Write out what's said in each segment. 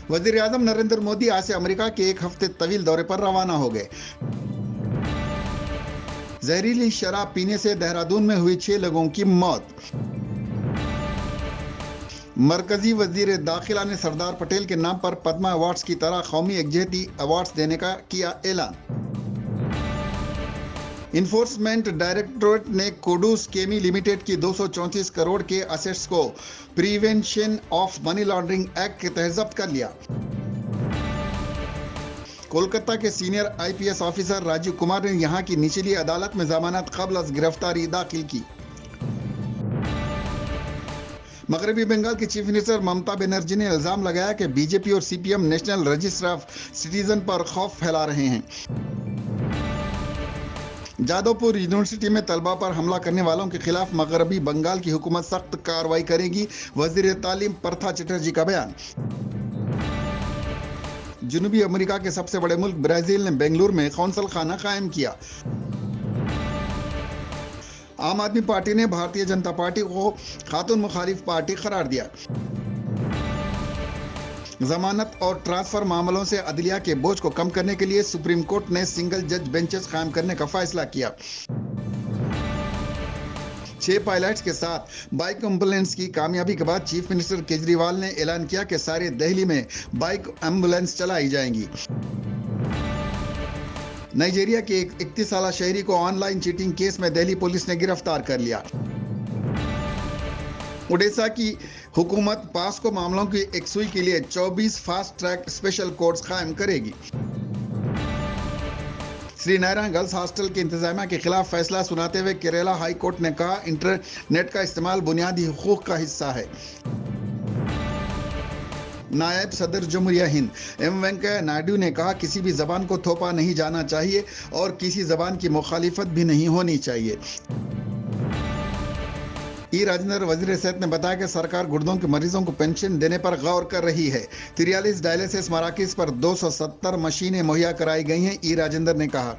वजीर आजम नरेंद्र मोदी आज से अमेरिका के एक हफ्ते तवील दौरे पर रवाना हो गए। जहरीली शराब पीने से देहरादून में हुई 6 लोगों की मौत। मरकजी वजीर दाखिला ने सरदार पटेल के नाम पर पद्मा अवार्ड्स की तरह कौमी यकजहती अवार्ड्स देने का किया ऐलान। इन्फोर्समेंट डायरेक्टोरेट ने कोडूस केमी लिमिटेड की 234 करोड़ के असेट्स को prevention of money laundering act के तहत जब्त कर लिया। कोलकाता के senior IPS officer Rajiv Kumar ने यहां की निचली अदालत में जमानत कबल अज गिरफ्तारी दाखिल की। मगरबी बंगाल की चीफ मिनिस्टर ममता बनर्जी ने इल्जाम लगाया कि बीजेपी और CPM national register of citizen पर खौफ फैला रहे हैं। जादवपुर यूनिवर्सिटी में तलबा पर हमला करने वालों के खिलाफ मगरबी बंगाल की हुकूमत सख्त कार्रवाई करेगी, वजीर तालीम पार्थ चटर्जी का बयान। जनूबी अमेरिका के सबसे बड़े मुल्क ब्राजील ने बेंगलुरु में कौंसल खाना कायम किया। आम आदमी पार्टी ने भारतीय जनता पार्टी को खातून मुखालिफ पार्टी करार दिया। जमानत और ट्रांसफर मामलों से अदलिया के बोझ को कम करने के लिए सुप्रीम कोर्ट ने सिंगल जज बेंचेस कायम करने का फैसला किया। 6 पायलट्स के साथ बाइक एम्बुलेंस की कामयाबी के बाद चीफ मिनिस्टर केजरीवाल ने ऐलान किया कि सारे दिल्ली में बाइक एम्बुलेंस चलाई जाएंगी। नाइजीरिया के एक 31 साल शहरी को ऑनलाइन चीटिंग केस में दिल्ली पुलिस ने गिरफ्तार कर लिया। ओडिशा की हुकूमत पास्को मामलों की एकसुई के लिए 24 फास्ट ट्रैक स्पेशल कोर्ट्स कायम करेगी। श्रीनारायण गर्ल्स हॉस्टल के इंतजामिया के खिलाफ फैसला सुनाते हुए केरला हाई कोर्ट ने कहा, इंटरनेट का इस्तेमाल बुनियादी हुकूक का हिस्सा है। नायब सदर जमहूरिया हिंद एम वेंकैया नायडू ने कहा, किसी भी जबान को थोपा नहीं जाना चाहिए और किसी जबान की मुखालिफत भी नहीं होनी चाहिए। ई राजेंद्र वजीर सेहत ने बताया कि सरकार गुर्दों के मरीजों को पेंशन देने पर गौर कर रही है। 43 डायलिसिस मराकज पर 270 मशीनें मुहैया कराई गई हैं, ई राजेंद्र ने कहा।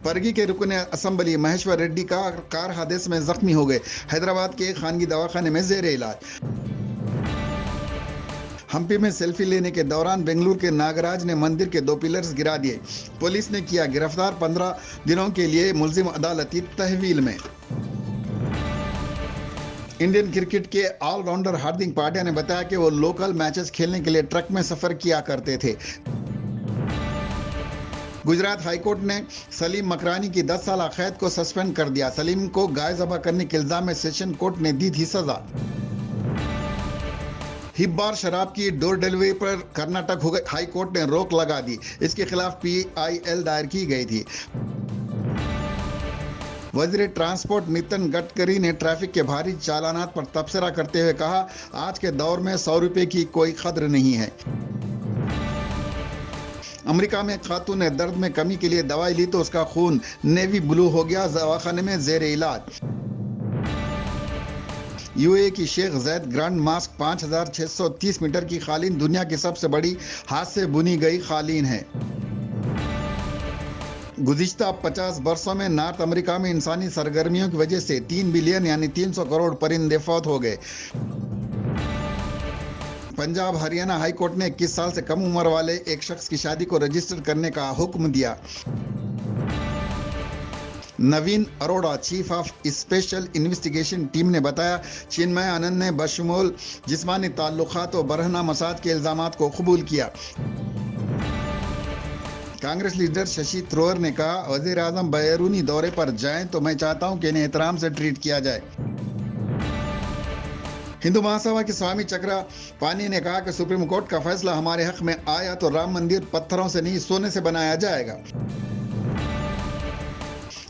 परगी के रुकन असम्बली महेश्वर रेड्डी का कार हादसे में जख्मी हो गए, हैदराबाद के खानगी दवाखाने में जेर इलाज। हम्पी में सेल्फी लेने के दौरान बेंगलुरु के नागराज ने मंदिर के 2 पिलर्स गिरा दिए, पुलिस ने किया गिरफ्तार, 15 दिनों के लिए मुल्जिम अदालती तहवील में। इंडियन क्रिकेट के ऑलराउंडर हार्दिक पांड्या ने बताया कि वो लोकल मैचेस खेलने के लिए ट्रक में सफर किया करते थे। गुजरात हाईकोर्ट ने सलीम मकरानी की 10 साल कैद को सस्पेंड कर दिया। सलीम को गाय ज़बह करने के इल्जाम में सेशन कोर्ट ने दी थी सजा। हिब्बार शराब की डोर डिलीवरी पर कर्नाटक हाई कोर्ट ने रोक लगा दी, इसके खिलाफ PIL दायर की गई थी। वजीर ट्रांसपोर्ट नितिन गडकरी ने ट्रैफिक के भारी चालानात पर तबसरा करते हुए कहा, आज के दौर में 100 रुपए की कोई कद्र नहीं है। अमेरिका में खातून ने दर्द में कमी के लिए दवाई ली तो उसका खून नेवी ब्लू हो गया, दवाखाने में जेर इलाज। यूएई की Sheikh Zayed grand mosque 5630 metre की खालीन दुनिया की सबसे बड़ी हाथ से बुनी गई खालीन है। गुज़िश्ता 50 वर्षों में नॉर्थ अमेरिका में इंसानी सरगर्मियों की वजह से 3 बिलियन यानी 300 करोड़ परिंदे फौत हो गए। पंजाब हरियाणा हाई कोर्ट ने 21 साल से कम उम्र वाले एक शख्स की शादी को रजिस्टर करने का हुक्म दिया। Naveen Arora chief of special investigation team ने बताया, चिन्मय आनंद ने बशमूल जिस्मानी ताल्लुकात और बरहना मसाद के इल्जामात को कबूल किया। कांग्रेस लीडर शशि थरूर ने कहा, वजीर आजम बैरूनी दौरे पर जाएं तो मैं चाहता हूं कि इन्हें एहतराम से ट्रीट किया जाए। हिंदू महासभा के स्वामी चक्रा पानी ने कहा कि सुप्रीम कोर्ट का फैसला हमारे हक में आया तो राम मंदिर पत्थरों से नहीं सोने से बनाया जाएगा।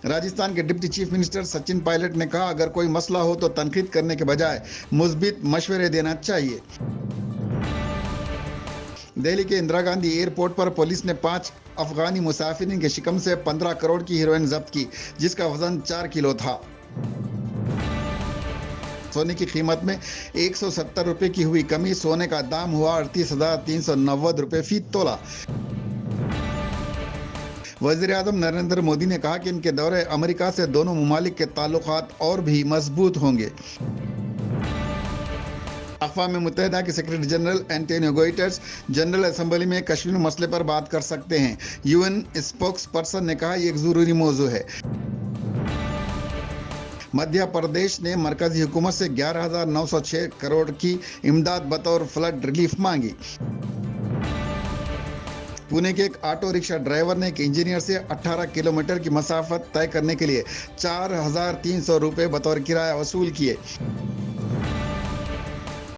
राजस्थान के deputy chief minister Sachin Pilot ने कहा, अगर कोई मसला हो तो तनकीद करने के बजाय मुस्बित मशवरे देना चाहिए। दिल्ली के इंदिरा गांधी एयरपोर्ट पर पुलिस ने 5 अफगानी मुसाफिरीन के शिकम से 15 करोड़ की हेरोइन जब्त की, जिसका वजन 4 किलो था। सोने की कीमत में 170 रुपए की हुई कमी, सोने का दाम हुआ 38,390 रुपए फी तोला। वजीर आजम नरेंद्र मोदी ने कहा कि इनके दौरे अमेरिका से दोनों ममालिक के ताल्लुकात और भी मजबूत होंगे। अक़वाम मुत्तहिदा के secretary general Antonio Guterres general assembly में कश्मीर मसले पर बात कर सकते हैं। यूएन स्पोक्स पर्सन ने कहा, यह एक जरूरी मौजू है। मध्य प्रदेश ने मरकजी हुकूमत से 11,906 करोड़ की इमदाद बतौर फ्लड रिलीफ मांगी। पुणे के एक ऑटो रिक्शा ड्राइवर ने एक इंजीनियर से 18 किलोमीटर की मसाफत तय करने के लिए 4,300 रुपये बतौर किराया वसूल किए।